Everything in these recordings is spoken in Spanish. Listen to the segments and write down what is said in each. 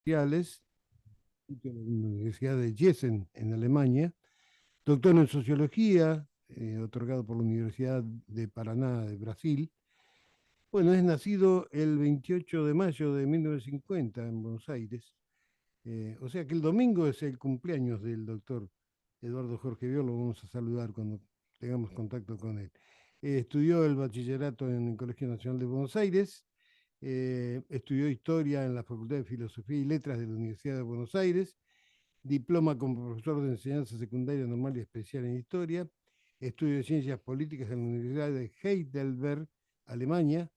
sociales de la Universidad de Gießen, en Alemania, doctor en sociología, otorgado por la Universidad de Paraná de Brasil. Bueno, es nacido el 28 de mayo de 1950 en Buenos Aires. O sea que el domingo es el cumpleaños del doctor Eduardo Jorge Bior, lo vamos a saludar cuando tengamos contacto con él. Estudió el bachillerato en el Colegio Nacional de Buenos Aires, estudió historia en la Facultad de Filosofía y Letras de la Universidad de Buenos Aires, diploma como profesor de enseñanza secundaria normal y especial en historia, estudio de ciencias políticas en la Universidad de Heidelberg, Alemania,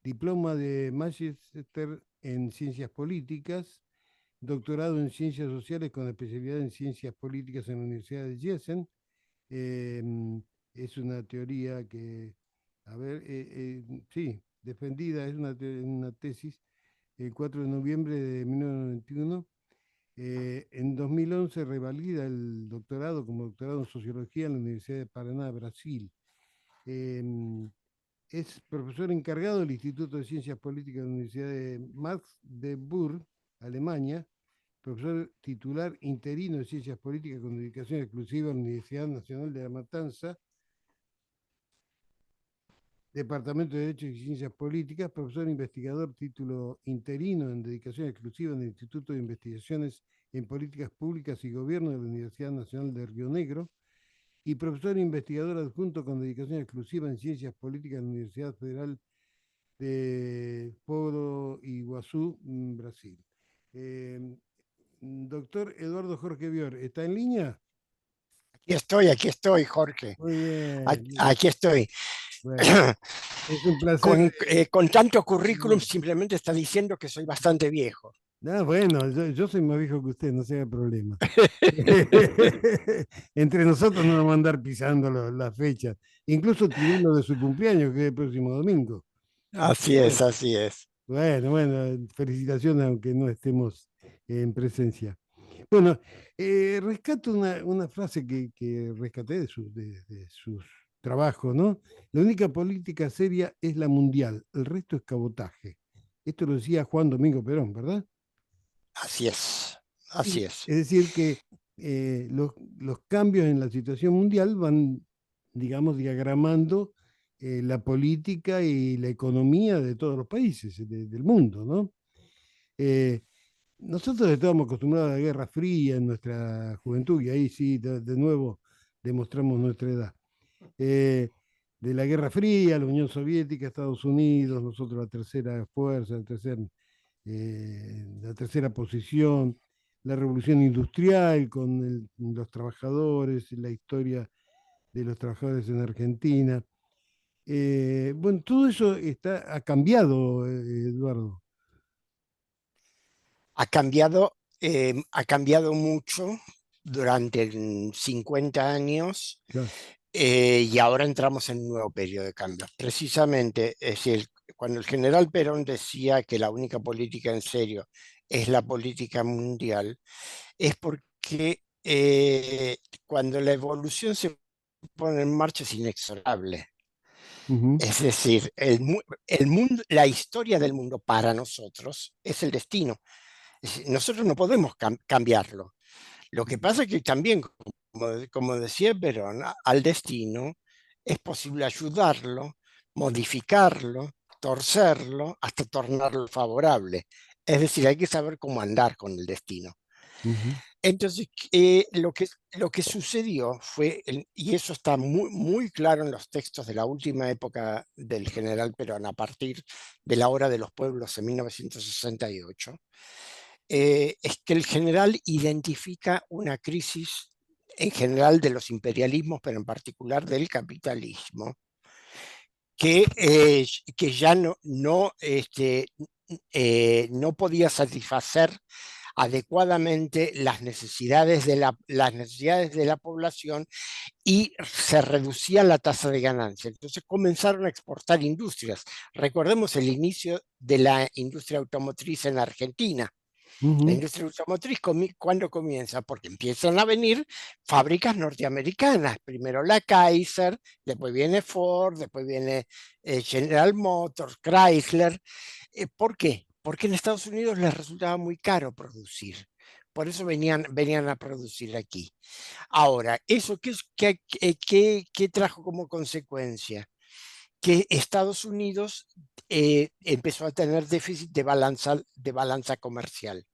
diploma de Magister en ciencias políticas, doctorado en ciencias sociales con especialidad en ciencias políticas en la Universidad de Gießen. Eh, es una teoría que, a ver, sí, defendida, es una tesis el 4 de noviembre de 1991. En 2011 revalida el doctorado como doctorado en sociología en la Universidad de Paraná, Brasil. Eh, es profesor encargado del Instituto de Ciencias Políticas de la Universidad de Magdeburg, Alemania, profesor titular interino de Ciencias Políticas con dedicación exclusiva a la Universidad Nacional de La Matanza, Departamento de Derecho y Ciencias Políticas, profesor investigador título interino en dedicación exclusiva en el Instituto de Investigaciones en Políticas Públicas y Gobierno de la Universidad Nacional de Río Negro, y profesor investigador adjunto con dedicación exclusiva en Ciencias Políticas en la Universidad Federal de Foz do Iguazú, Brasil. Doctor Eduardo Jorge Bior, ¿está en línea? Aquí estoy, Jorge. Muy bien. Aquí estoy. Bueno, es un placer. Con tanto currículum simplemente está diciendo que soy bastante viejo. Bueno, yo soy más viejo que usted, no se haga problema. Entre nosotros no vamos a andar pisando las fechas. Incluso tiré lo de su cumpleaños, que es el próximo domingo. Así es, así es. Bueno, felicitaciones, aunque no estemos en presencia. Bueno, rescato una frase que rescaté de sus trabajos, ¿no? La única política seria es la mundial, el resto es cabotaje. Esto lo decía Juan Domingo Perón, ¿verdad? Así es, así es. Es decir, que los cambios en la situación mundial van, digamos, diagramando la política y la economía de todos los países del mundo, ¿no? Eh, Nosotros estábamos acostumbrados a la Guerra Fría en nuestra juventud, y ahí sí, de nuevo, demostramos nuestra edad. Eh, de la Guerra Fría, la Unión Soviética, Estados Unidos, nosotros la tercera fuerza, la tercera posición, la revolución industrial con los trabajadores, la historia de los trabajadores en Argentina. Bueno, todo eso ha cambiado, Eduardo. Ha cambiado mucho durante 50 años. Claro. Y ahora entramos en un nuevo periodo de cambios. Precisamente, es decir, cuando el general Perón decía que la única política en serio es la política mundial, es porque cuando la evolución se pone en marcha es inexorable. Uh-huh. Es decir, el mundo, la historia del mundo para nosotros es el destino. Es decir, nosotros no podemos cambiarlo. Lo que pasa es que también, como decía Perón, al destino es posible ayudarlo, modificarlo, torcerlo, hasta tornarlo favorable. Es decir, hay que saber cómo andar con el destino. Uh-huh. Entonces, lo que sucedió fue, y eso está muy, muy claro en los textos de la última época del general Perón, a partir de la Hora de los Pueblos en 1968, es que el general identifica una crisis en general de los imperialismos, pero en particular del capitalismo, que ya no podía satisfacer adecuadamente las necesidades de la población y se reducía la tasa de ganancia. Entonces comenzaron a exportar industrias. Recordemos el inicio de la industria automotriz en Argentina. La Uh-huh. industria automotriz, ¿cuándo comienza? Porque empiezan a venir fábricas norteamericanas. Primero la Kaiser, después viene Ford, después viene General Motors, Chrysler. ¿Por qué? porque en Estados Unidos les resultaba muy caro producir. Por eso venían a producir aquí. Ahora, ¿eso qué trajo como consecuencia? Que Estados Unidos empezó a tener déficit de balanza comercial.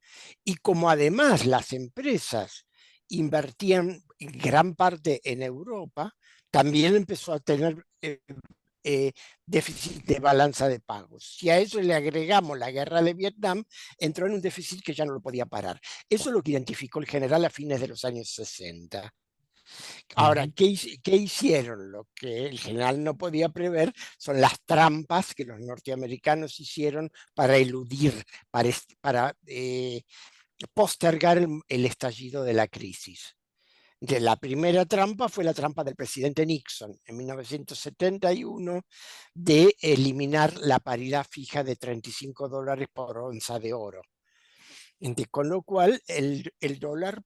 Y como además las empresas invertían gran parte en Europa, también empezó a tener eh, déficit de balanza de pagos. Si a eso le agregamos la guerra de Vietnam, entró en un déficit que ya no lo podía parar. Eso es lo que identificó el general a fines de los años 60. Ahora, Ujú. ¿qué hicieron? Lo que el general no podía prever son las trampas que los norteamericanos hicieron para eludir, para postergar el estallido de la crisis. La primera trampa fue la trampa del presidente Nixon en 1971 de eliminar la paridad fija de $35 por onza de oro. Con lo cual el dólar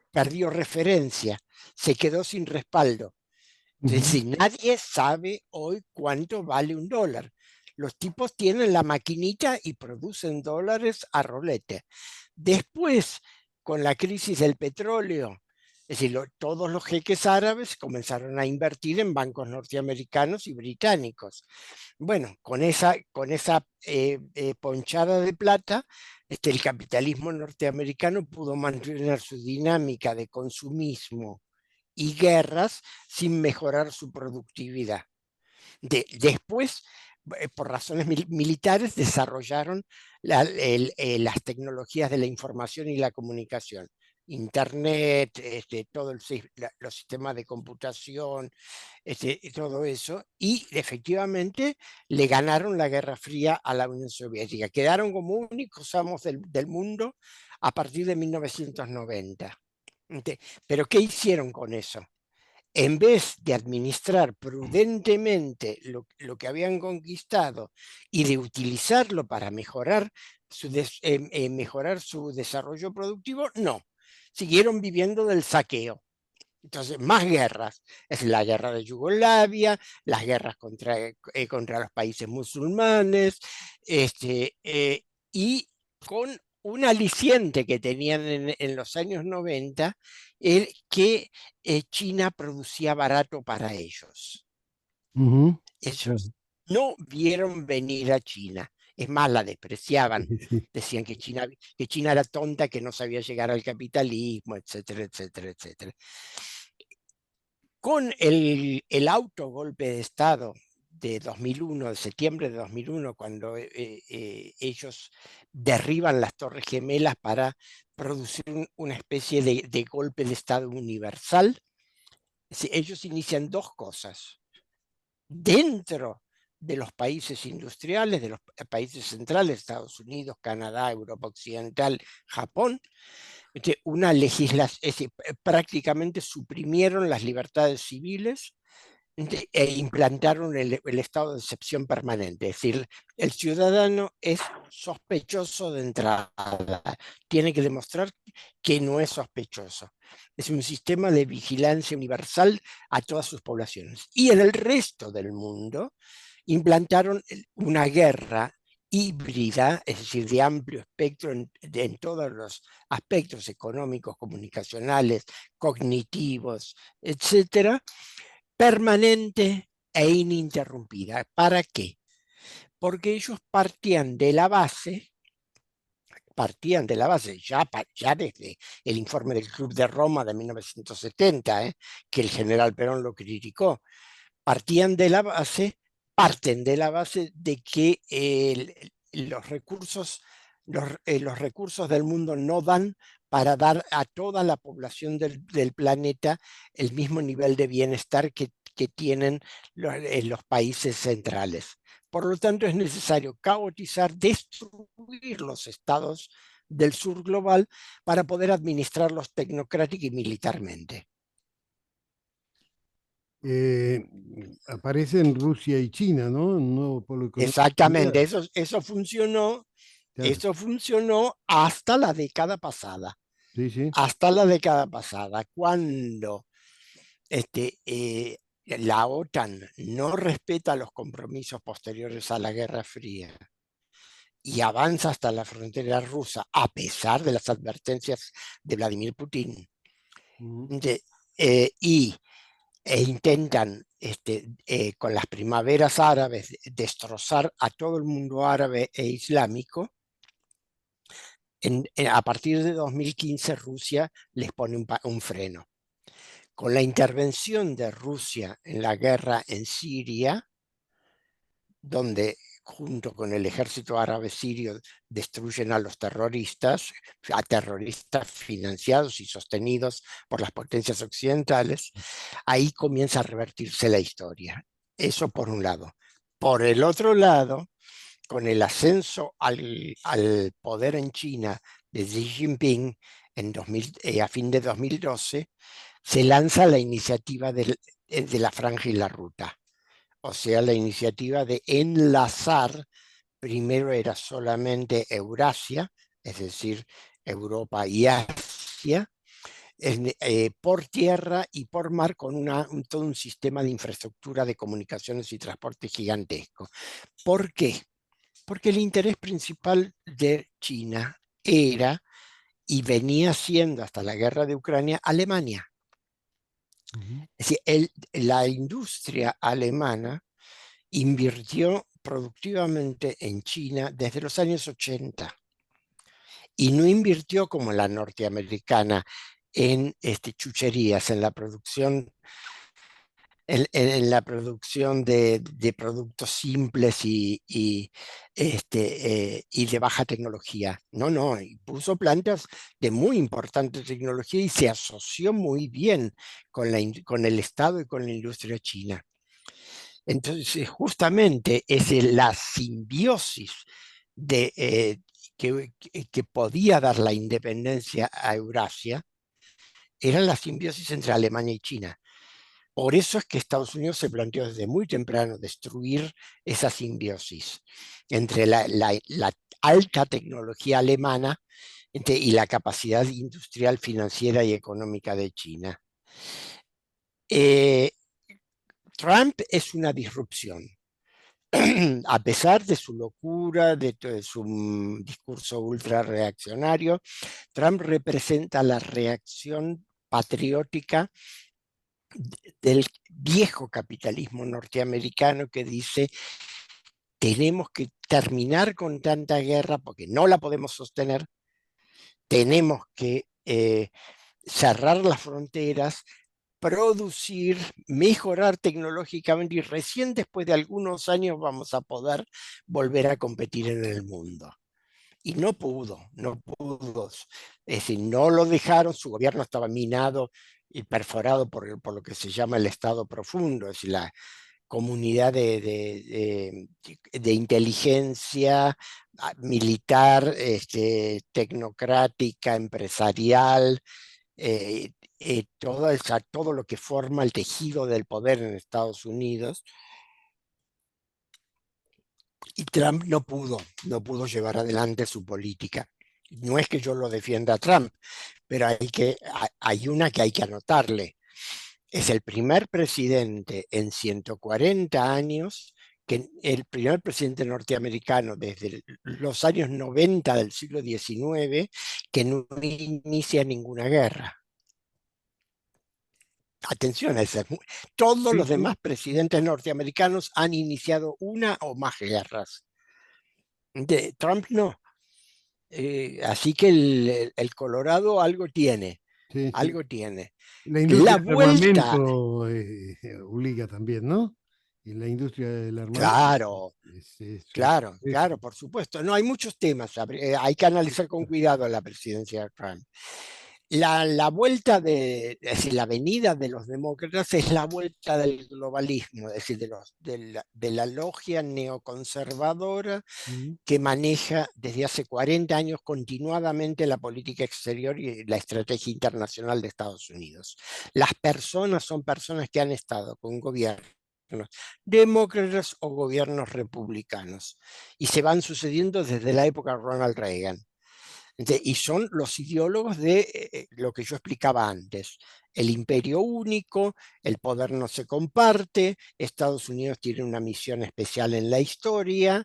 perdió referencia, se quedó sin respaldo. Es Ujú. decir, nadie sabe hoy cuánto vale un dólar. Los tipos tienen la maquinita y producen dólares a rolete. Después, con la crisis del petróleo, es decir, todos los jeques árabes comenzaron a invertir en bancos norteamericanos y británicos. Bueno, con esa ponchada de plata, el capitalismo norteamericano pudo mantener su dinámica de consumismo y guerras sin mejorar su productividad. Después, por razones militares, desarrollaron las tecnologías de la información y la comunicación. Internet, los sistemas de computación, todo eso, y efectivamente le ganaron la Guerra Fría a la Unión Soviética. Quedaron como únicos amos del mundo a partir de 1990. Pero ¿qué hicieron con eso? En vez de administrar prudentemente lo que habían conquistado y de utilizarlo para mejorar su desarrollo productivo, no, siguieron viviendo del saqueo. Entonces, más guerras. Es la guerra de Yugoslavia, las guerras contra los países musulmanes, y con un aliciente que tenían en los años 90, que China producía barato para ellos. Ujú. Claro. Ellos no vieron venir a China. Es más, la despreciaban. Sí, sí. Decían que China era tonta, que no sabía llegar al capitalismo, etcétera, etcétera, etcétera. Con el autogolpe de Estado de 2001, de septiembre de 2001, cuando ellos derriban las Torres Gemelas para producir una especie de golpe de Estado universal, ellos inician dos cosas. Dentro de los países industriales, de los países centrales, Estados Unidos, Canadá, Europa Occidental, Japón, una legislación, prácticamente suprimieron las libertades civiles e implantaron el estado de excepción permanente. Es decir, el ciudadano es sospechoso de entrada, tiene que demostrar que no es sospechoso. Es un sistema de vigilancia universal a todas sus poblaciones. Y en el resto del mundo implantaron una guerra híbrida, es decir, de amplio espectro en todos los aspectos económicos, comunicacionales, cognitivos, etcétera, permanente e ininterrumpida. ¿Para qué? Porque ellos partían de la base ya desde el informe del Club de Roma de 1970, que el general Perón lo criticó, partían de la base, parten de la base de que los recursos del mundo no dan para dar a toda la población del planeta el mismo nivel de bienestar que tienen los países centrales. Por lo tanto, es necesario caotizar, destruir los estados del sur global para poder administrarlos tecnocrática y militarmente. Eh, Aparecen Rusia y China, ¿no? Un nuevo polo económico Exactamente, mundial. eso funcionó. Claro. Eso funcionó hasta la década pasada. Sí, sí. Hasta la década pasada, cuando la OTAN no respeta los compromisos posteriores a la Guerra Fría y avanza hasta la frontera rusa, a pesar de las advertencias de Vladimir Putin. Ujú, De- y intentan con las primaveras árabes destrozar a todo el mundo árabe e islámico. A partir de 2015 Rusia les pone un freno. Con la intervención de Rusia en la guerra en Siria, donde junto con el ejército árabe sirio destruyen a terroristas financiados y sostenidos por las potencias occidentales, ahí comienza a revertirse la historia. Eso por un lado. Por el otro lado, con el ascenso al poder en China de Xi Jinping a fin de 2012, se lanza la iniciativa de la Franja y la Ruta. O sea, la iniciativa de enlazar, primero era solamente Eurasia, es decir, Europa y Asia, por tierra y por mar con todo un sistema de infraestructura de comunicaciones y transporte gigantesco. ¿Por qué? Porque el interés principal de China era y venía siendo hasta la guerra de Ucrania Alemania. ujú. Es decir, la industria alemana invirtió productivamente en China desde los años 80 y no invirtió como la norteamericana en chucherías, en la producción de productos simples y de baja tecnología. No, no, y puso plantas de muy importante tecnología y se asoció muy bien con el Estado y con la industria china. Entonces, justamente es la simbiosis que podía dar la independencia a Eurasia, era la simbiosis entre Alemania y China. Por eso es que Estados Unidos se planteó desde muy temprano destruir esa simbiosis entre la alta tecnología alemana y la capacidad industrial, financiera y económica de China. Eh, Trump es una disrupción. A pesar de su locura, de su discurso ultra reaccionario, Trump representa la reacción patriótica del viejo capitalismo norteamericano que dice: tenemos que terminar con tanta guerra porque no la podemos sostener, tenemos que cerrar las fronteras, producir, mejorar tecnológicamente y recién después de algunos años vamos a poder volver a competir en el mundo. Y no pudo, no pudo. Es decir, no lo dejaron, su gobierno estaba minado y perforado por lo que se llama el Estado profundo, es decir, la comunidad de inteligencia militar, tecnocrática, empresarial, todo lo que forma el tejido del poder en Estados Unidos. Y Trump no pudo llevar adelante su política. No es que yo lo defienda a Trump, pero hay una que hay que anotarle. Es el primer presidente en 140 años, el primer presidente norteamericano desde los años 90 del siglo XIX, que no inicia ninguna guerra. Atención a eso. Todos Sí, los sí. demás presidentes norteamericanos han iniciado una o más guerras. Trump no. Así que el Colorado algo tiene, Sí, sí. algo tiene. La industria La del vuelta, armamento obliga también, ¿no? Y la industria del armamento claro, claro, es- claro, por supuesto. No, hay muchos temas, hay que analizar con cuidado la presidencia de Trump. La vuelta es decir, la venida de los demócratas es la vuelta del globalismo, es decir, de la logia neoconservadora Ujú. que maneja desde hace 40 años continuadamente la política exterior y la estrategia internacional de Estados Unidos. Las personas son personas que han estado con gobiernos demócratas o gobiernos republicanos y se van sucediendo desde la época de Ronald Reagan. Y son los ideólogos de lo que yo explicaba antes. El imperio único, el poder no se comparte, Estados Unidos tiene una misión especial en la historia,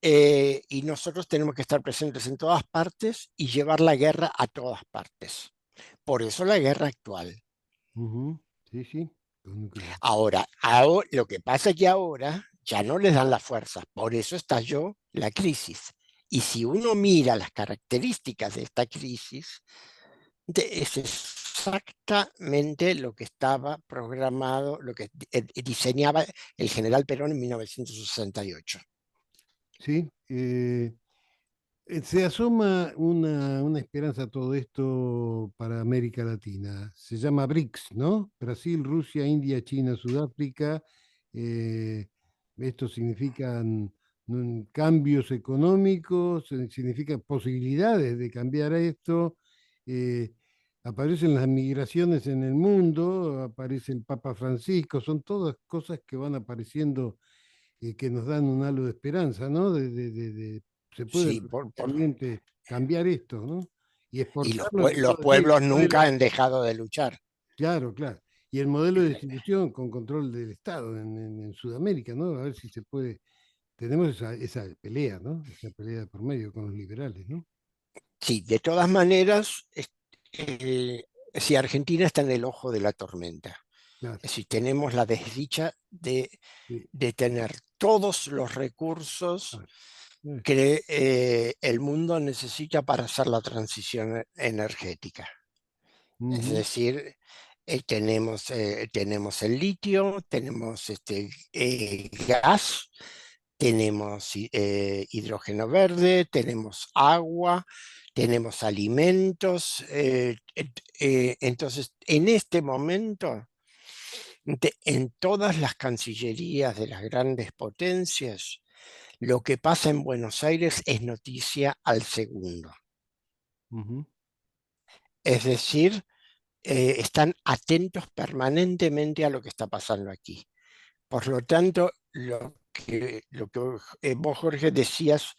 y nosotros tenemos que estar presentes en todas partes y llevar la guerra a todas partes. Por eso la guerra actual. Ujú. Sí, sí, con Ucrania. Ahora, lo que pasa es que ahora ya no les dan las fuerzas, por eso estalló la crisis. Y si uno mira las características de esta crisis, es exactamente lo que estaba programado, lo que diseñaba el general Perón en 1968. Sí, se asoma una esperanza a todo esto para América Latina. Se llama BRICS, ¿no? Brasil, Rusia, India, China, Sudáfrica. Eh, Esto significan cambios económicos, significa posibilidades de cambiar esto. eh, Aparecen las migraciones en el mundo, aparece el Papa Francisco, son todas cosas que van apareciendo que nos dan un halo de esperanza, ¿no? Se puede Sí, realmente cambiar esto, ¿no? Y y exportarlo, yo los decía, y pueblos nunca han dejado de luchar. claro, claro. Y el modelo de distribución con control del Estado en Sudamérica, ¿no? A ver si se puede. Tenemos esa pelea, ¿no? Esa pelea por medio con los liberales, ¿no? Sí, de todas maneras, si Argentina está en el ojo de la tormenta, Claro. si tenemos la desdicha Sí, de tener todos los recursos claro. Eh, que el mundo necesita para hacer la transición energética. Es ujú, decir, tenemos el litio, tenemos gas, tenemos hidrógeno verde, tenemos agua, tenemos alimentos. Entonces, en este momento, en todas las cancillerías de las grandes potencias, lo que pasa en Buenos Aires es noticia al segundo. ujú. Es decir, están atentos permanentemente a lo que está pasando aquí. Por lo tanto, lo que vos, Jorge, decías,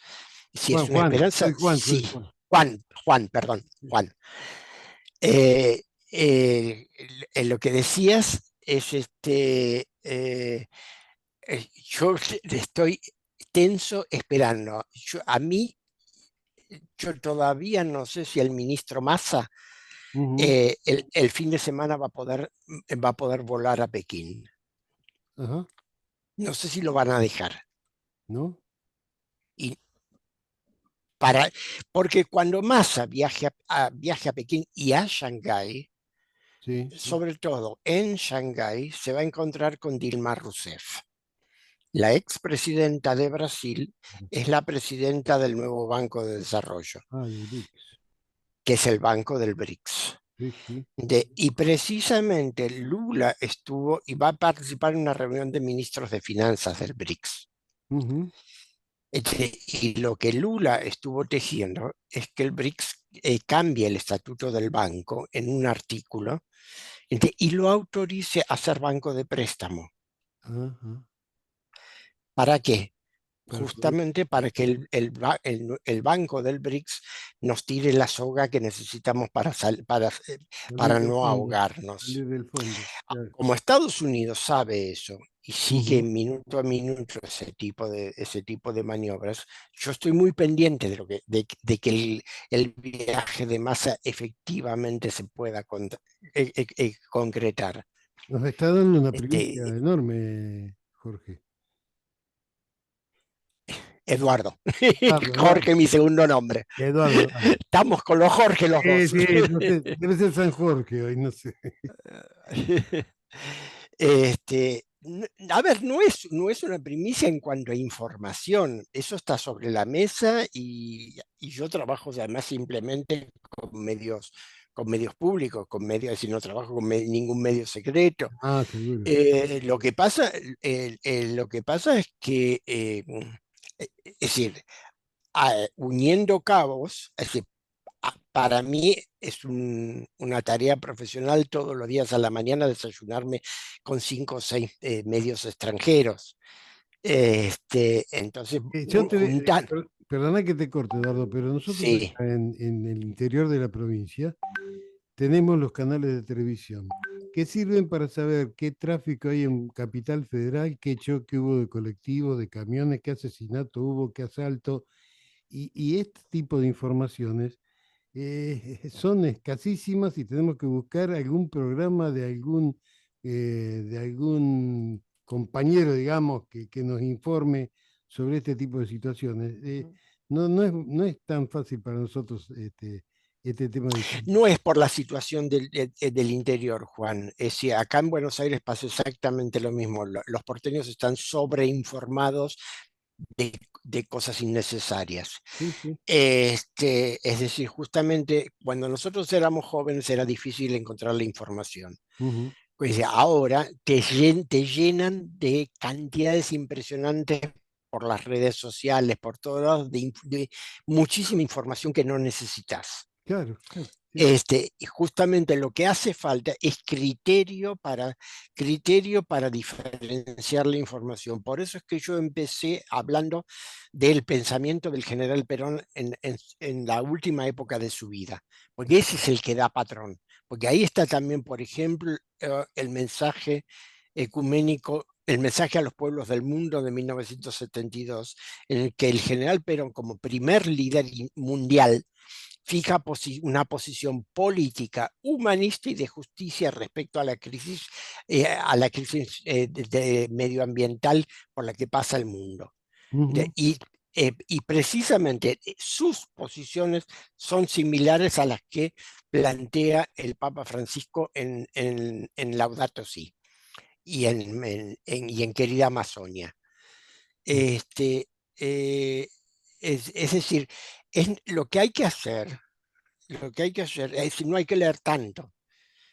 si es una esperanza, Soy Juan, soy sí. Juan. Juan, perdón, Sí. Juan. Eh, lo que decías es yo estoy tenso esperando. Yo todavía no sé si el ministro Massa Ujú. el fin de semana va a poder volar a Pekín. Ajá, No sé si lo van a dejar. ¿no? Y para, porque cuando Massa viaje a Pekín y a Shanghái, Sí, sí. sobre todo en Shanghái, se va a encontrar con Dilma Rousseff. La expresidenta de Brasil es la presidenta del nuevo Banco de Desarrollo, Ah, del BRICS. que es el banco del BRICS. Sí, sí. Y precisamente Lula estuvo y va a participar en una reunión de ministros de finanzas del BRICS. Ujú. Y lo que Lula estuvo tejiendo es que el BRICS cambie el estatuto del banco en un artículo y lo autorice a ser banco de préstamo. Ajá. ¿Para qué? Para poder Justamente para que el banco del BRICS nos tire la soga que necesitamos salir para del no fondo, ahogarnos. salir del fondo. Claro. Como Estados Unidos sabe eso y sigue Ujú. minuto a minuto ese tipo de maniobras, yo estoy muy pendiente de que el viaje de masa efectivamente se pueda concretar. Nos está dando una primicia Este, enorme, Jorge. Eduardo, Eduardo, Eduardo, Jorge, mi segundo nombre. Eduardo, Eduardo. Estamos con los Jorge los dos. Sí, no sé, debe ser San Jorge hoy, no sé. A ver, no es una primicia en cuanto a información, eso está sobre la mesa y yo trabajo además simplemente con medios públicos, con medios, y no trabajo con ningún medio secreto. Ah, seguro. Lo que pasa es que, es decir, uniendo cabos, es decir, para mí es una tarea profesional todos los días a la mañana desayunarme con 5 o 6 medios extranjeros. Entonces, juntar, Perdona que te corte, Eduardo, pero nosotros sí, acá en el interior de la provincia tenemos los canales de televisión que sirven para saber qué tráfico hay en Capital Federal, qué choque hubo de colectivos, de camiones, qué asesinato hubo, qué asalto, y este tipo de informaciones son escasísimas y tenemos que buscar algún programa de algún compañero, digamos, que nos informe sobre este tipo de situaciones. No es tan fácil para nosotros este tema de No es por la situación del interior, Juan. Es decir, acá en Buenos Aires pasa exactamente lo mismo. Los porteños están sobreinformados de cosas innecesarias. Sí, sí. Es decir, justamente cuando nosotros éramos jóvenes era difícil encontrar la información. Ujú, Pues ahora te llenan de cantidades impresionantes por las redes sociales, por todos lados, de muchísima información que no necesitas. claro, claro. Sí, sí. Y justamente lo que hace falta es criterio para diferenciar la información. Por eso es que yo empecé hablando del pensamiento del general Perón en la última época de su vida, porque ese es el que da patrón. Porque ahí está también, por ejemplo, el mensaje ecuménico, el mensaje a los pueblos del mundo de 1972, en el que el general Perón, como primer líder mundial, fija una posición política, humanista y de justicia respecto a la crisis medioambiental por la que pasa el mundo. Ujú, Y precisamente sus posiciones son similares a las que plantea el Papa Francisco en Laudato Si y en Querida Amazonia. Este, eh, es decir, lo que hay que hacer es, no hay que leer tanto.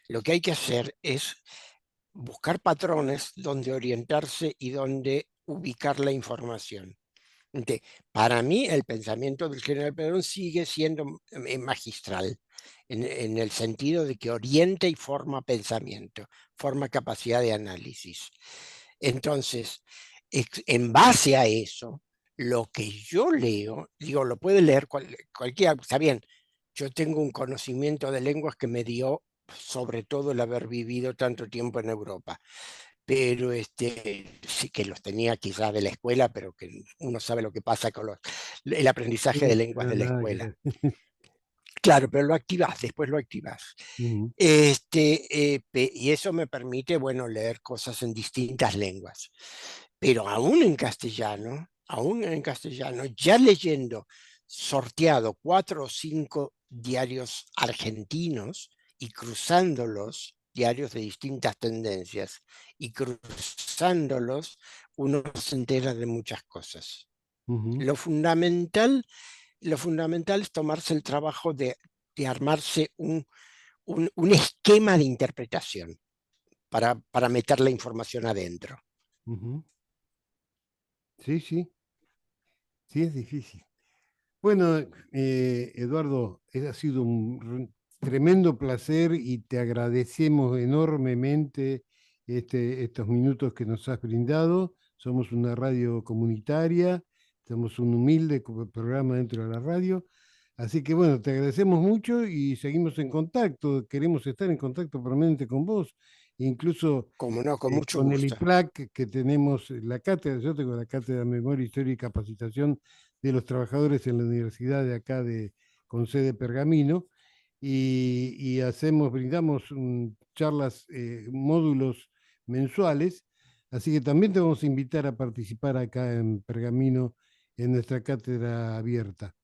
Lo que hay que hacer es buscar patrones donde orientarse y donde ubicar la información. Para mí, el pensamiento del general Perón sigue siendo magistral, en el sentido de que orienta y forma pensamiento, forma capacidad de análisis. Entonces, en base a eso, lo que yo leo, digo, lo puede leer cualquiera, está bien, yo tengo un conocimiento de lenguas que me dio sobre todo el haber vivido tanto tiempo en Europa, pero sí que los tenía quizás de la escuela, pero que uno sabe lo que pasa con el aprendizaje de lenguas pero de la nada que escuela. ver. Claro, pero lo activas, después lo activas. Ujú, Y eso me permite, bueno, leer cosas en distintas lenguas. Pero aún en castellano, ya leyendo sorteado 4 o 5 diarios argentinos y cruzándolos, diarios de distintas tendencias, y cruzándolos, uno se entera de muchas cosas. ujú, Lo fundamental, lo fundamental es tomarse el trabajo de armarse un esquema de interpretación para meter la información adentro. ujú. Sí, sí, sí es difícil. Bueno, Eduardo, ha sido un tremendo placer y te agradecemos enormemente estos minutos que nos has brindado. Somos una radio comunitaria, somos un humilde programa dentro de la radio. Así que bueno, te agradecemos mucho y seguimos en contacto. Queremos estar en contacto permanente con vos, incluso Como no, con mucho con el gusto. IPLAC que tenemos la cátedra. Yo tengo la cátedra de Memoria, Historia y Capacitación de los Trabajadores en la Universidad de acá con sede Pergamino, y brindamos charlas, módulos mensuales, así que también te vamos a invitar a participar acá en Pergamino en nuestra cátedra abierta.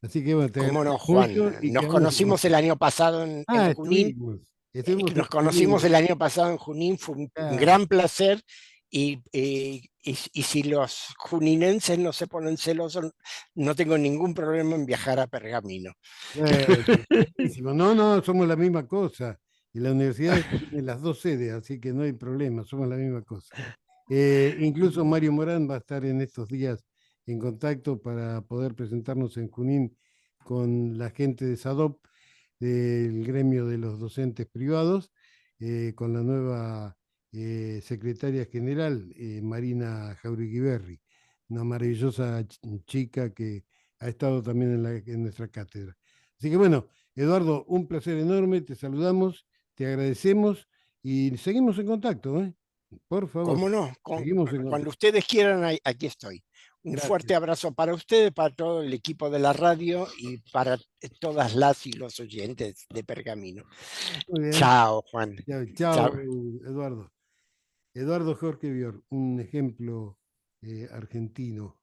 Así que bueno, te Cómo no, agradezco Juan. mucho y Nos quedamos en conocimos el contacto. año pasado en Ah, Junín. estuvimos en Nos conocimos Junín. el año pasado en Junín, fue un Ah, gran placer. Y si los juninenses no se ponen celosos, no tengo ningún problema en viajar a Pergamino. buenísimo. No, no, somos la misma cosa. Y la universidad tiene las dos sedes, así que no hay problema, somos la misma cosa. Incluso Mario Morán va a estar en estos días en contacto para poder presentarnos en Junín con la gente de SADOP, del gremio de los docentes privados, con la nueva secretaria general, Marina Jauregui, una maravillosa chica que ha estado también en nuestra cátedra. Así que bueno, Eduardo, un placer enorme, te saludamos, te agradecemos Y seguimos en contacto, ¿eh? Por favor, ¿Cómo no? seguimos en Cuando contacto. ustedes quieran, aquí estoy. Un fuerte Gracias. abrazo para ustedes, para todo el equipo de la radio y para todas las y los oyentes de Pergamino. Muy bien. Chao, Juan. Chao, Chao. chao, Eduardo. Eduardo Jorge Bior, un ejemplo argentino.